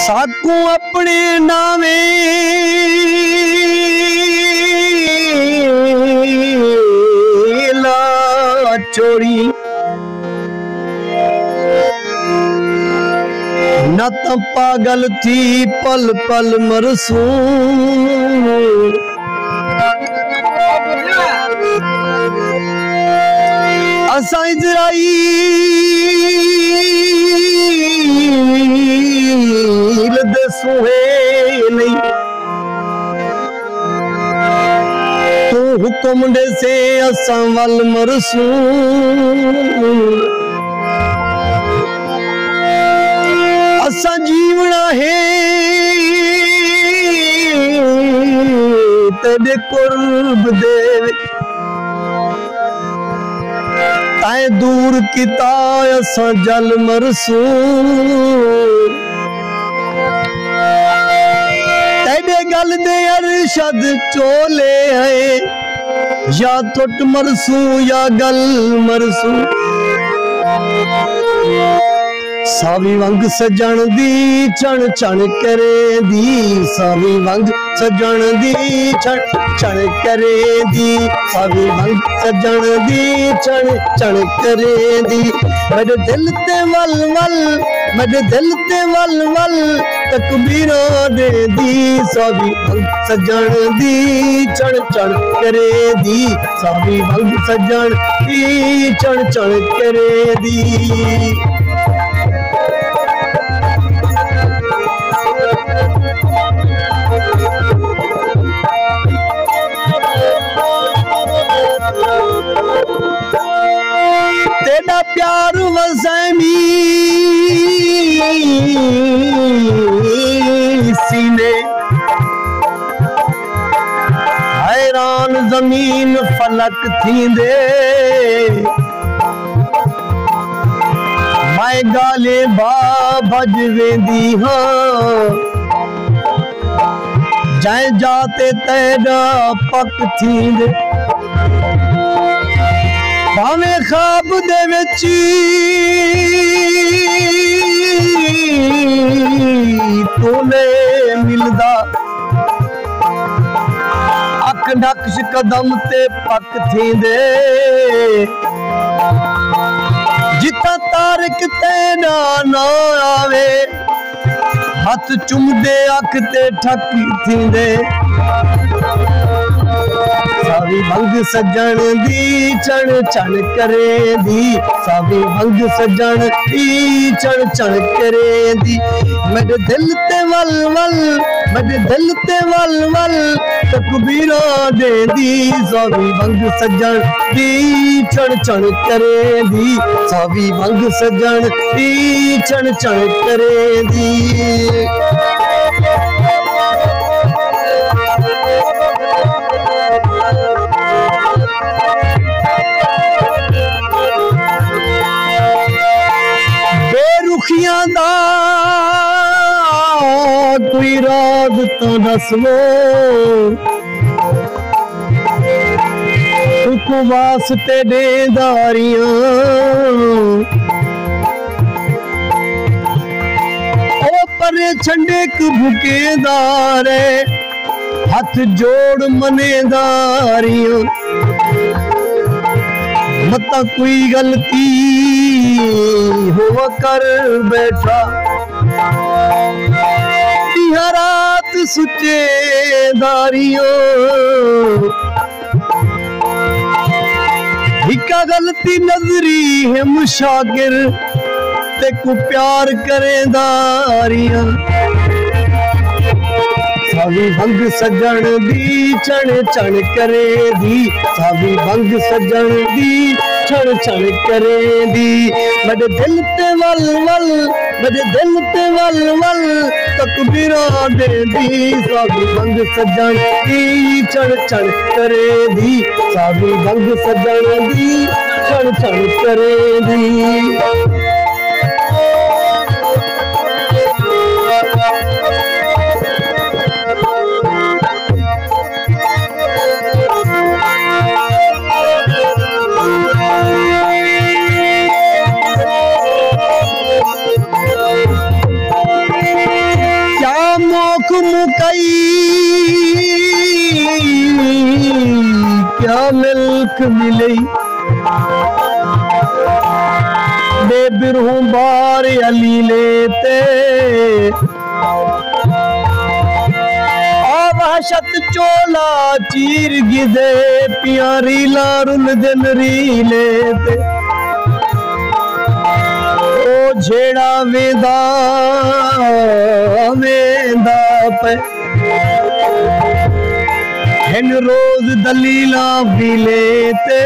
साकू अपने नावे ला छोड़ी न तो पागल थी पल पल मरसू असा इज़राइल दे सुहे नहीं तू हुक्म दे से असा वल मरसू असा जीवना है तेरे कुर्ब दे ताए दूर किता असा जल मरसू तेरे गल दे अरशद चोले है या टुट मरसू या गल मरसू सावी वंग सजन दी चण चण करे दी सावी वंग सजन दी चण चण करे दी सावी वंग सजन दी चण चण करे दी मेरे दिल ते वल वल मेरे दिल ते वल वल तकबीरा दे दी सावी वंग सजन दी चण चण करे दी सावी वंग सजन दी चण चण करे दी तेरा प्यार वज़मी सीने हैरान जमीन फलक थी दे मैं गाले बा भज वेंदी हाँ जाए जाते तेरा पक थी दे भावे ख्वाब दे विची तूने मिलदा अख नक्श कदम ते पक थी दे जिता तारक तेरा ना आवे हाथ चुमदे अख ते ठकी थी दे सावी वंग सजन दी चण चण करे दी सावी वंग सजन दी चण चण करे दी मेरे दिल ते वल वल मेरे दिल ते वल वल तकबीरा दे दी सावी वंग सजन दी चण चण करे दी सावी वंग सजन दी चण चण करे दी बेरुखियां दा कोई राज तो दसवो उपवास ते देदारियां ओ परे छंडे क भुकेदार हाथ जोड़ मनेदारियां मता कोई गलती हो कर बैठा रात सुचे दारियों हिका गलती नजरी है मुशागिर ते को प्यार करे दारियां सावी वंग सजन दी चण चण करे दी सावी वंग सजन दी चण चण करे दी मेरे दिल ते वल वल मेरे दिल ते वल वल तकबीरा दे दी सावी वंग सजन दी चण चण करे दी सावी वंग सजन दी चण चण करे दी दुख मुकई क्या मिल्क मिलई बेबिरहूं बार अली लेते वहशत चोला चीर गिदे प्यारी लारुल दिन रीले ते ओ झेड़ा वेंदा वेंदा पे हिन रोज दलीला विले ते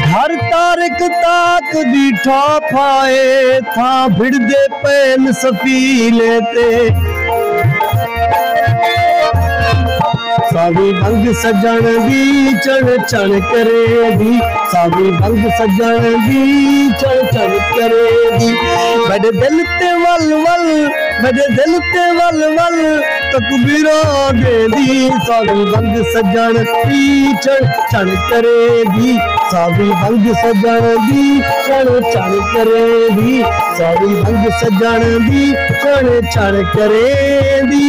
घर तारिक ताक दी ठाफाए था भिड़दे पैन सफीले ते सावी भंग सजण दी चढ़ चढ़ करे दी सावी भंग सजण दी चढ़ चढ़ करे दी बड़े दिल ते वल वल बड़े दिल ते वल वल तकबीरा दे दी सावी भंग सजण दी चढ़ चढ़ करे दी सावी भंग सजण दी चढ़ चढ़ करे दी सावी भंग सजण दी चढ़ चढ़ करे दी